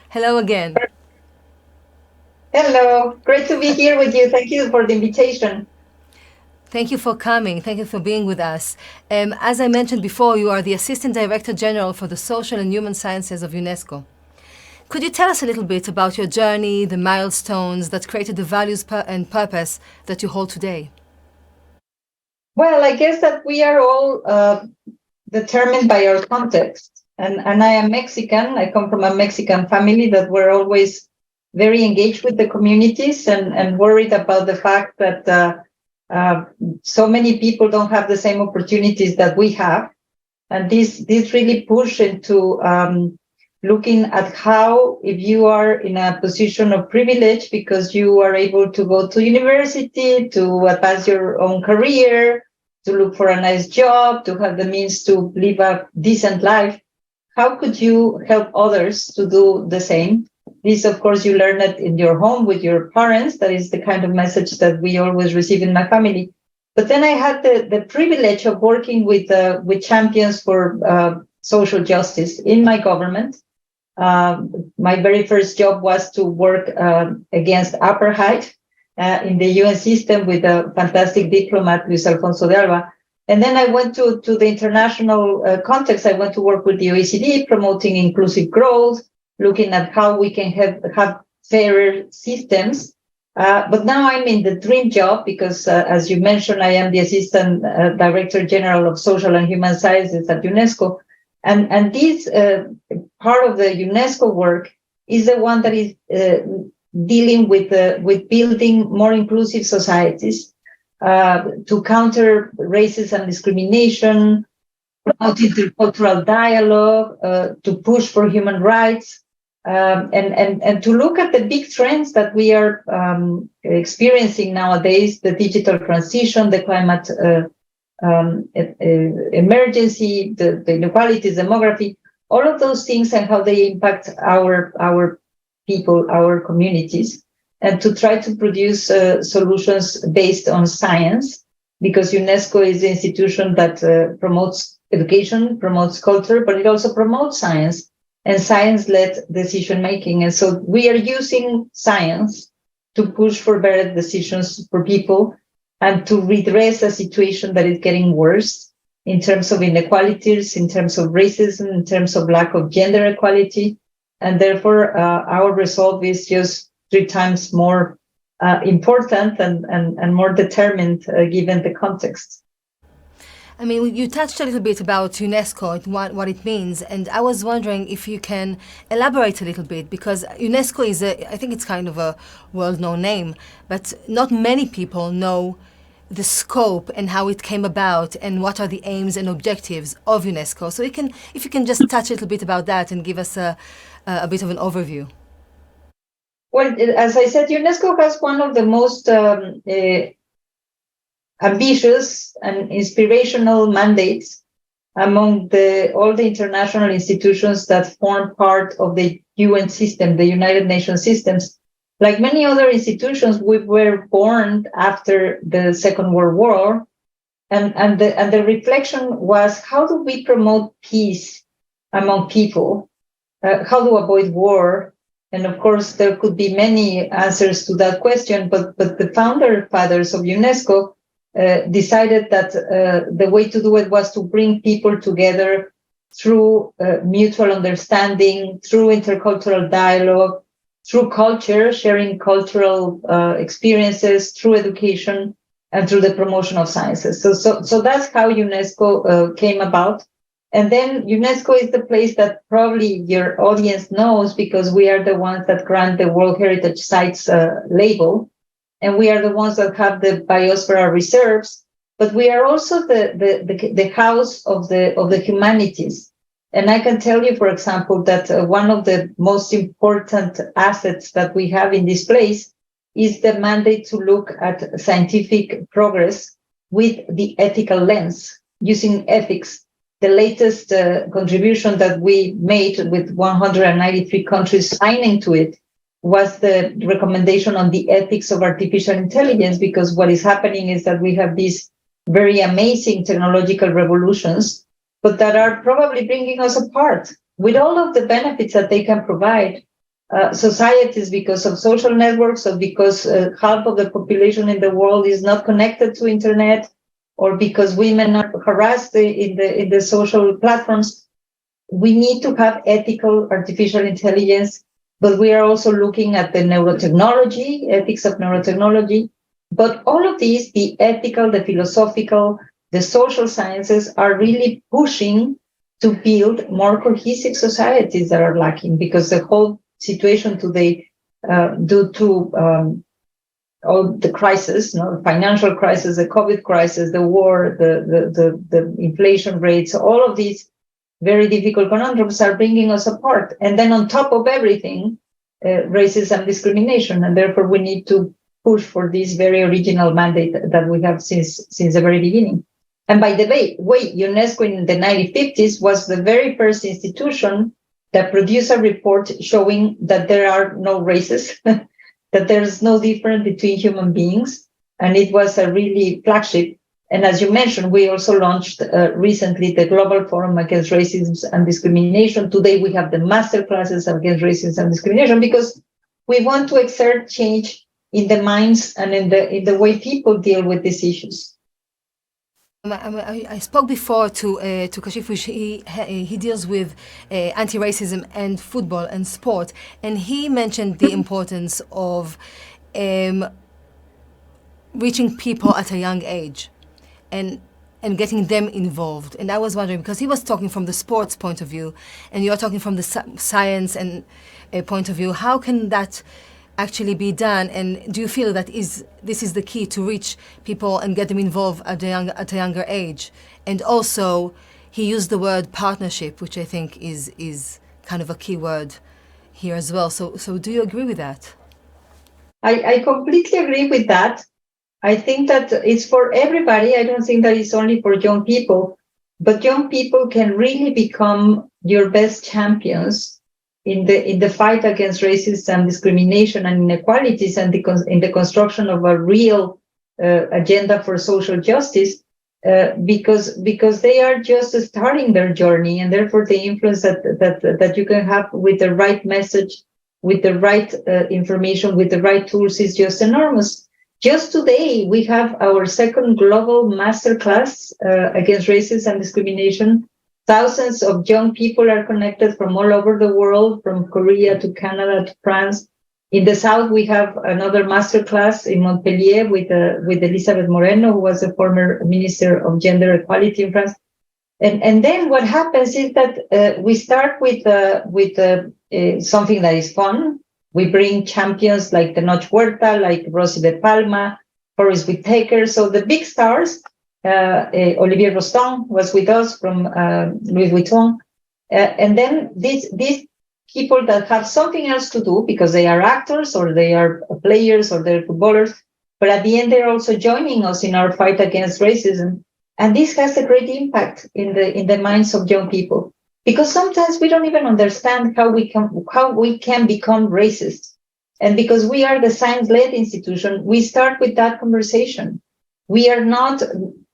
Hello again. Hello, great to be here with you. Thank you for the invitation. Thank you for coming. Thank you for being with us. As I mentioned before, you are the Assistant Director General for the Social and Human Sciences of UNESCO. Could you tell us a little bit about your journey, the milestones that created the values and purpose that you hold today? Well, I guess that we are all determined by our context. And I am Mexican. I come from a Mexican family that were always very engaged with the communities and worried about the fact that uh, so many people don't have the same opportunities that we have. And this really pushed into looking at how, if you are in a position of privilege because you are able to go to university, to advance your own career, to look for a nice job, to have the means to live a decent life, how could you help others to do the same? This, of course, you learn it in your home with your parents. That is the kind of message that we always receive in my family. But then I had the privilege of working with champions for social justice in my government. My very first job was to work against apartheid in the UN system with a fantastic diplomat, Luis Alfonso de Alba. And then I went to the international context. I went to work with the OECD, promoting inclusive growth, looking at how we can have fairer systems. But now I'm in the dream job because, as you mentioned, I am the Assistant Director General of Social and Human Sciences at UNESCO. And this part of the UNESCO work is the one that is dealing with building more inclusive societies to counter racism and discrimination, promote intercultural dialogue, to push for human rights, and to look at the big trends that we are experiencing nowadays: the digital transition, the climate emergency, the inequalities, demography, all of those things, and how they impact our people, our communities, and to try to produce solutions based on science, because UNESCO is the institution that promotes education, promotes culture, but it also promotes science and science-led decision making. And so we are using science to push for better decisions for people and to redress a situation that is getting worse in terms of inequalities, in terms of racism, in terms of lack of gender equality. And therefore, our resolve is just three times more important and more determined given the context. I mean, you touched a little bit about UNESCO and what it means, and I was wondering if you can elaborate a little bit, because UNESCO is I think it's kind of a world-known name, but not many people know the scope and how it came about and what are the aims and objectives of UNESCO. So if you can just touch a little bit about that and give us a bit of an overview. Well, as I said, UNESCO has one of the most ambitious and inspirational mandates among all the international institutions that form part of the UN system, the United Nations systems. Like many other institutions, we were born after the Second World War, and the reflection was, how do we promote peace among people? How to avoid war? And of course, there could be many answers to that question, but the founder fathers of UNESCO decided that the way to do it was to bring people together through mutual understanding, through intercultural dialogue, through culture, sharing cultural experiences, through education, and through the promotion of sciences. So that's how UNESCO came about. And then UNESCO is the place that probably your audience knows, because we are the ones that grant the World Heritage Sites label, and we are the ones that have the biosphere reserves, but we are also the house of the humanities. And I can tell you, for example, that one of the most important assets that we have in this place is the mandate to look at scientific progress with the ethical lens, using ethics. The latest contribution that we made with 193 countries signing to it was the recommendation on the ethics of artificial intelligence, because what is happening is that we have these very amazing technological revolutions, but that are probably bringing us apart with all of the benefits that they can provide. societies because of social networks, or because half of the population in the world is not connected to internet, or because women are harassed in the social platforms. We need to have ethical artificial intelligence, but we are also looking at the neurotechnology, ethics of neurotechnology. But all of these, the ethical, the philosophical, the social sciences, are really pushing to build more cohesive societies that are lacking, because the whole situation today, due to all the crisis, the financial crisis, the COVID crisis, the war, the inflation rates, all of these very difficult conundrums are bringing us apart. And then on top of everything, racism, discrimination, and therefore we need to push for this very original mandate that we have since the very beginning. And by the way, UNESCO in the 1950s was the very first institution that produced a report showing that there are no races, that there's no difference between human beings. And it was a really flagship. And as you mentioned, we also launched recently the Global Forum Against Racism and Discrimination. Today, we have the master classes against racism and discrimination, because we want to exert change in the minds and in the way people deal with these issues. I spoke before to Kashif, which he deals with anti-racism and football and sport, and he mentioned the importance of reaching people at a young age and getting them involved. And I was wondering, because he was talking from the sports point of view, and you're talking from the science and point of view, how can that actually be done? And do you feel that this is the key to reach people and get them involved at a younger age? And also, he used the word partnership, which I think is kind of a key word here as well. So do you agree with that? I completely agree with that. I think that it's for everybody. I don't think that it's only for young people, but young people can really become your best champions in the fight against racism, discrimination, and inequalities, and in the construction of a real agenda for social justice, because they are just starting their journey, and therefore the influence that you can have with the right message, with the right information, with the right tools is just enormous. Just today, we have our second global masterclass against racism and discrimination. Thousands of young people are connected from all over the world, from Korea to Canada to France. In the South, we have another masterclass in Montpellier with Elizabeth Moreno, who was a former Minister of Gender Equality in France. And then what happens is that we start with something that is fun. We bring champions like Tenoch Huerta, like Rosy de Palma, Forrest Whitaker. So the big stars. Olivier Rostand was with us from Louis Vuitton. And then these people that have something else to do, because they are actors or they are players or they're footballers, but at the end they're also joining us in our fight against racism. And this has a great impact in the minds of young people, because sometimes we don't even understand how we can become racist. And because we are the science-led institution, we start with that conversation. We are not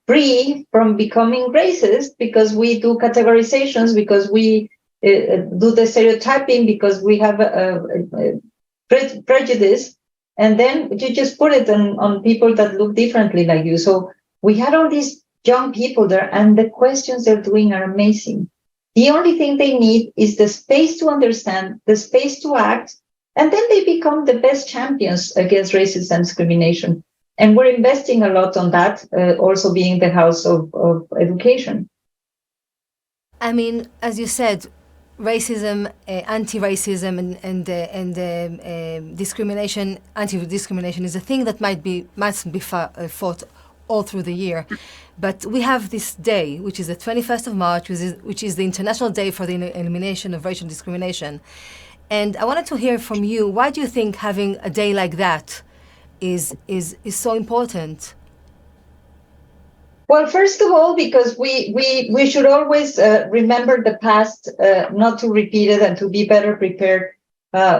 free from becoming racist because we do categorizations, because we do the stereotyping, because we have a prejudice, and then you just put it on people that look differently like you. So we had all these young people there, and the questions they're doing are amazing. The only thing they need is the space to understand, the space to act, and then they become the best champions against racism and discrimination. And we're investing a lot on that, also being the house of education. I mean, as you said, racism, anti-racism, and discrimination, anti-discrimination is a thing that mustn't be fought all through the year. But we have this day, which is the 21st of March, which is the International Day for the Elimination of Racial Discrimination. And I wanted to hear from you, why do you think having a day like that is so important? Well, first of all, because we should always remember the past, not to repeat it, and to be better prepared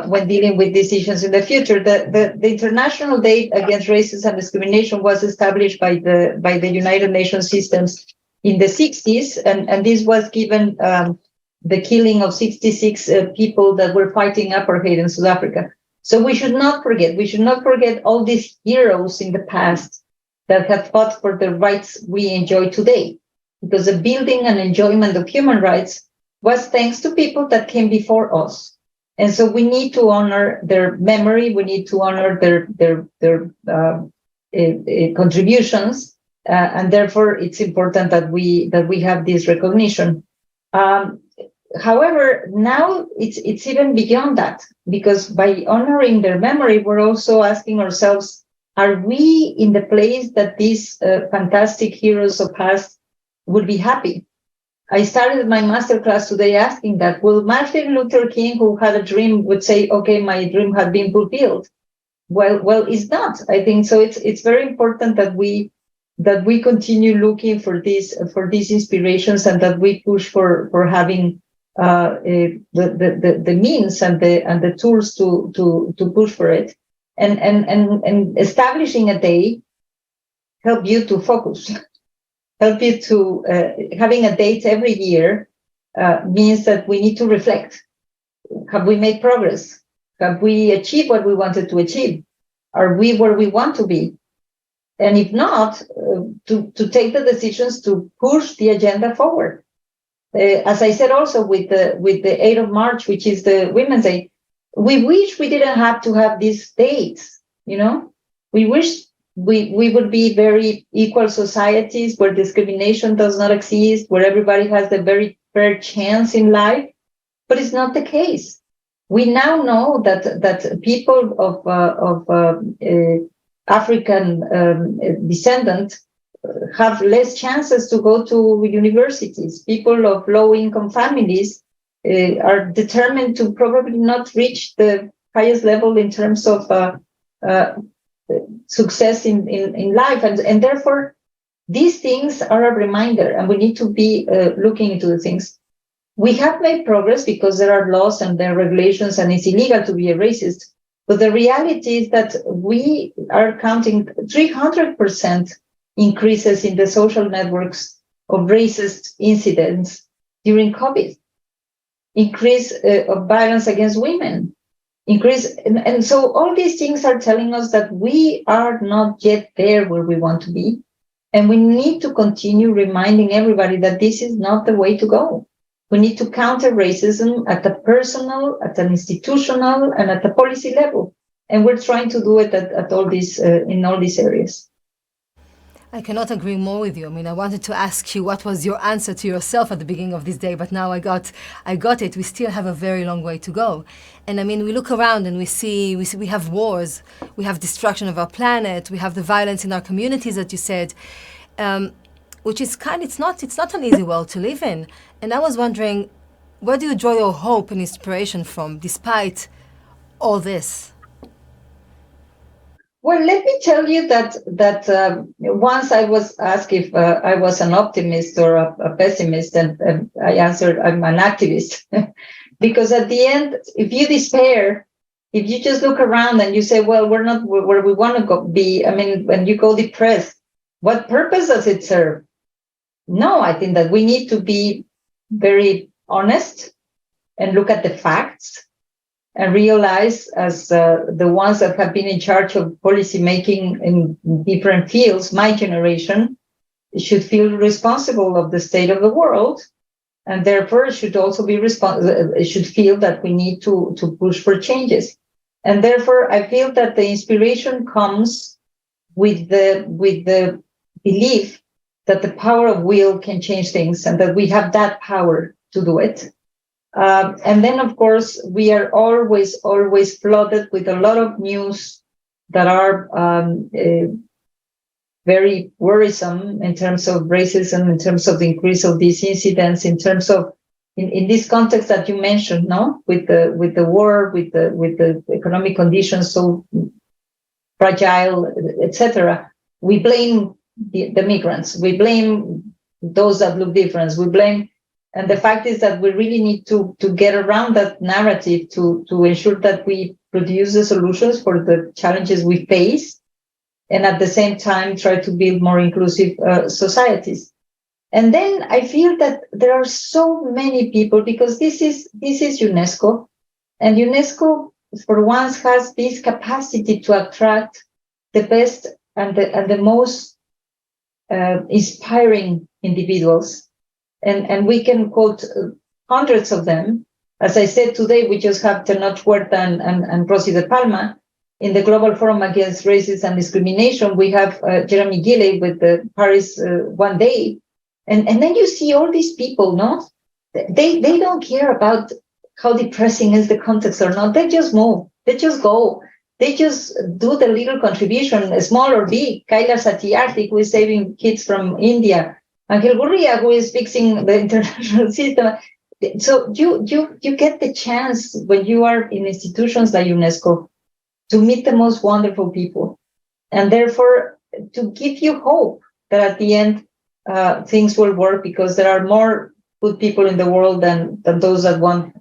when dealing with decisions in the future. The International Day Against Racism and Discrimination was established by the United Nations systems in the 60s, and this was given the killing of 66 people that were fighting apartheid in South Africa. So we should not forget. We should not forget all these heroes in the past that have fought for the rights we enjoy today. Because the building and enjoyment of human rights was thanks to people that came before us. And so we need to honor their memory. We need to honor their contributions. And therefore, it's important that we have this recognition. However, now it's even beyond that, because by honoring their memory, we're also asking ourselves, are we in the place that these fantastic heroes of past would be happy? I started my masterclass today asking that. Will Martin Luther King, who had a dream, would say, okay, my dream had been fulfilled? Well, it's not. I think so. It's very important that we continue looking for these inspirations, and that we push for having the means and the tools to push for it, and establishing a day help you to focus, help you to having a date every year means that we need to reflect. Have we made progress? Have we achieved what we wanted to achieve? Are we where we want to be? And if not, to take the decisions to push the agenda forward. As I said also with the 8th of March, which is the Women's Day, we wish we didn't have to have these dates, you know? We wish we would be very equal societies where discrimination does not exist, where everybody has the very fair chance in life, but it's not the case. We now know that people of African descent have less chances to go to universities. People of low-income families are determined to probably not reach the highest level in terms of success in life. And therefore, these things are a reminder, and we need to be looking into the things. We have made progress because there are laws and there are regulations, and it's illegal to be a racist. But the reality is that we are counting 300% increases in the social networks of racist incidents during COVID, increase of violence against women, increase. And so all these things are telling us that we are not yet there where we want to be. And we need to continue reminding everybody that this is not the way to go. We need to counter racism at the personal, at an institutional, and at the policy level. And we're trying to do it at all these, in all these areas. I cannot agree more with you. I mean, I wanted to ask you what was your answer to yourself at the beginning of this day, but now I got it. We still have a very long way to go. And I mean, we look around and we see we have wars, we have destruction of our planet, we have the violence in our communities that you said, which is it's not an easy world to live in. And I was wondering, where do you draw your hope and inspiration from, despite all this? Well, let me tell you that once I was asked if I was an optimist or a pessimist, and I answered I'm an activist. Because at the end, if you despair, if you just look around and you say, well, we're not where we want to be, I mean, when you go depressed, what purpose does it serve? No, I think that we need to be very honest and look at the facts, and realize, as the ones that have been in charge of policy making in different fields, my generation should feel responsible of the state of the world, and therefore should also be should feel that we need to push for changes. And therefore, I feel that the inspiration comes with the belief that the power of will can change things, and that we have that power to do it. And then, of course, we are always flooded with a lot of news that are very worrisome in terms of racism, in terms of the increase of these incidents, in terms of in this context that you mentioned, no, with the war, with the economic conditions so fragile, etc. We blame the migrants. We blame those that look different. We blame. And the fact is that we really need to get around that narrative to ensure that we produce the solutions for the challenges we face, and at the same time try to build more inclusive societies. And then I feel that there are so many people, because this is UNESCO, and UNESCO for once has this capacity to attract the best and the most inspiring individuals, and we can quote hundreds of them. As I said, today we just have Tenoch Huerta and Rosy de Palma. In the Global Forum Against Racism and Discrimination, we have Jeremy Gilley with the Paris One Day. And then you see all these people, no? They don't care about how depressing is the context or not. They just move. They just go. They just do the little contribution, small or big. Kaila Satyarthi, who is saving kids from India. Angel Gurria, who is fixing the international system. So you get the chance when you are in institutions like UNESCO to meet the most wonderful people, and therefore to give you hope that at the end things will work, because there are more good people in the world than those that want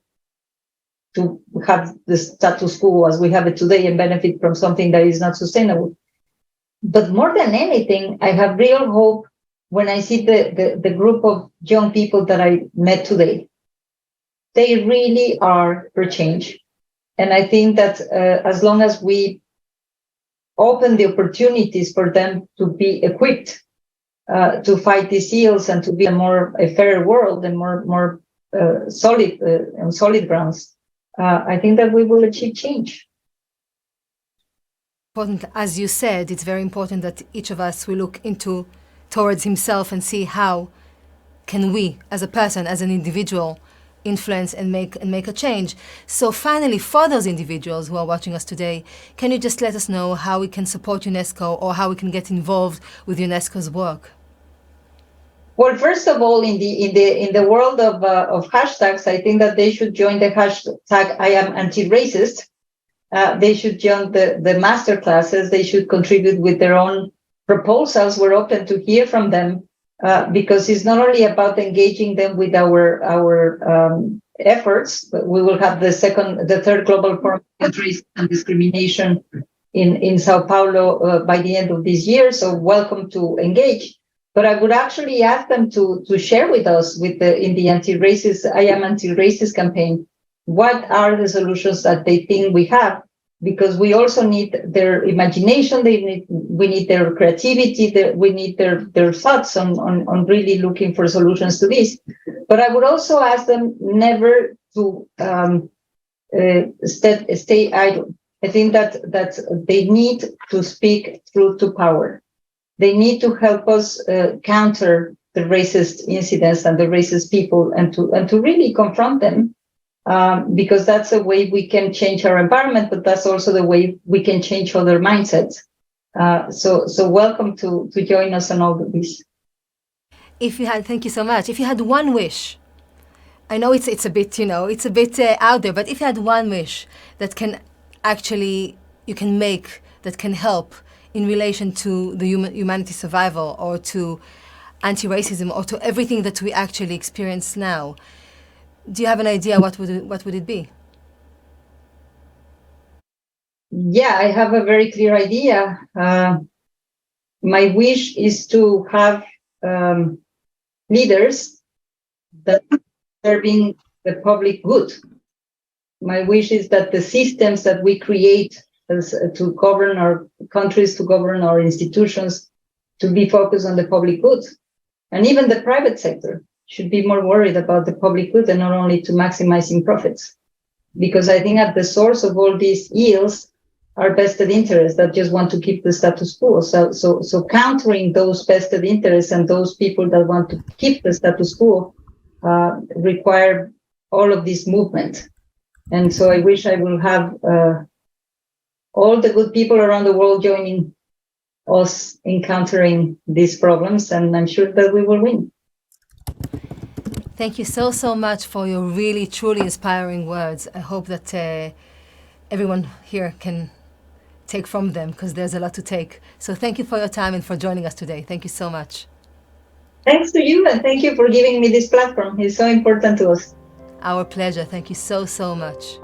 to have the status quo as we have it today and benefit from something that is not sustainable. But more than anything, I have real hope when I see the group of young people that I met today. They really are for change. And I think that as long as we open the opportunities for them to be equipped to fight these ills and to be a fairer world and more solid on solid grounds, I think that we will achieve change. Important, as you said, it's very important that each of us will look towards himself and see how can we, as a person, as an individual, influence and make a change. So finally, for those individuals who are watching us today, can you just let us know how we can support UNESCO or how we can get involved with UNESCO's work? Well, first of all, in the world of hashtags, I think that they should join the hashtag I am anti-racist. They should join the master classes. They should contribute with their own proposals. We're open to hear from them. Because it's not only about engaging them with our efforts, but we will have the third Global Forum Against Racism and Discrimination in Sao Paulo by the end of this year. So welcome to engage. But I would actually ask them to share with us in the I am anti-racist campaign, what are the solutions that they think we have? Because we also need their imagination, we need their creativity, we need their thoughts on really looking for solutions to this. But I would also ask them never to stay idle. I think that they need to speak truth to power. They need to help us counter the racist incidents and the racist people, and to really confront them. Because that's the way we can change our environment, but that's also the way we can change other mindsets. So welcome to join us on all of this. Thank you so much. If you had one wish, I know it's a bit, it's a bit out there, but if you had one wish that you can make, that can help in relation to the humanity survival, or to anti-racism, or to everything that we actually experience now, do you have an idea what would it be? Yeah, I have a very clear idea. My wish is to have leaders that are serving the public good. My wish is that the systems that we create to govern our countries, to govern our institutions, to be focused on the public good. And even the private sector should be more worried about the public good and not only to maximizing profits. Because I think at the source of all these ills are vested interests that just want to keep the status quo. So countering those vested interests and those people that want to keep the status quo require all of this movement. And so I wish I will have all the good people around the world joining us in countering these problems, and I'm sure that we will win. Thank you so much for your really, truly inspiring words. I hope that everyone here can take from them, because there's a lot to take. So thank you for your time and for joining us today. Thank you so much. Thanks to you, and thank you for giving me this platform. It's so important to us. Our pleasure. Thank you so much.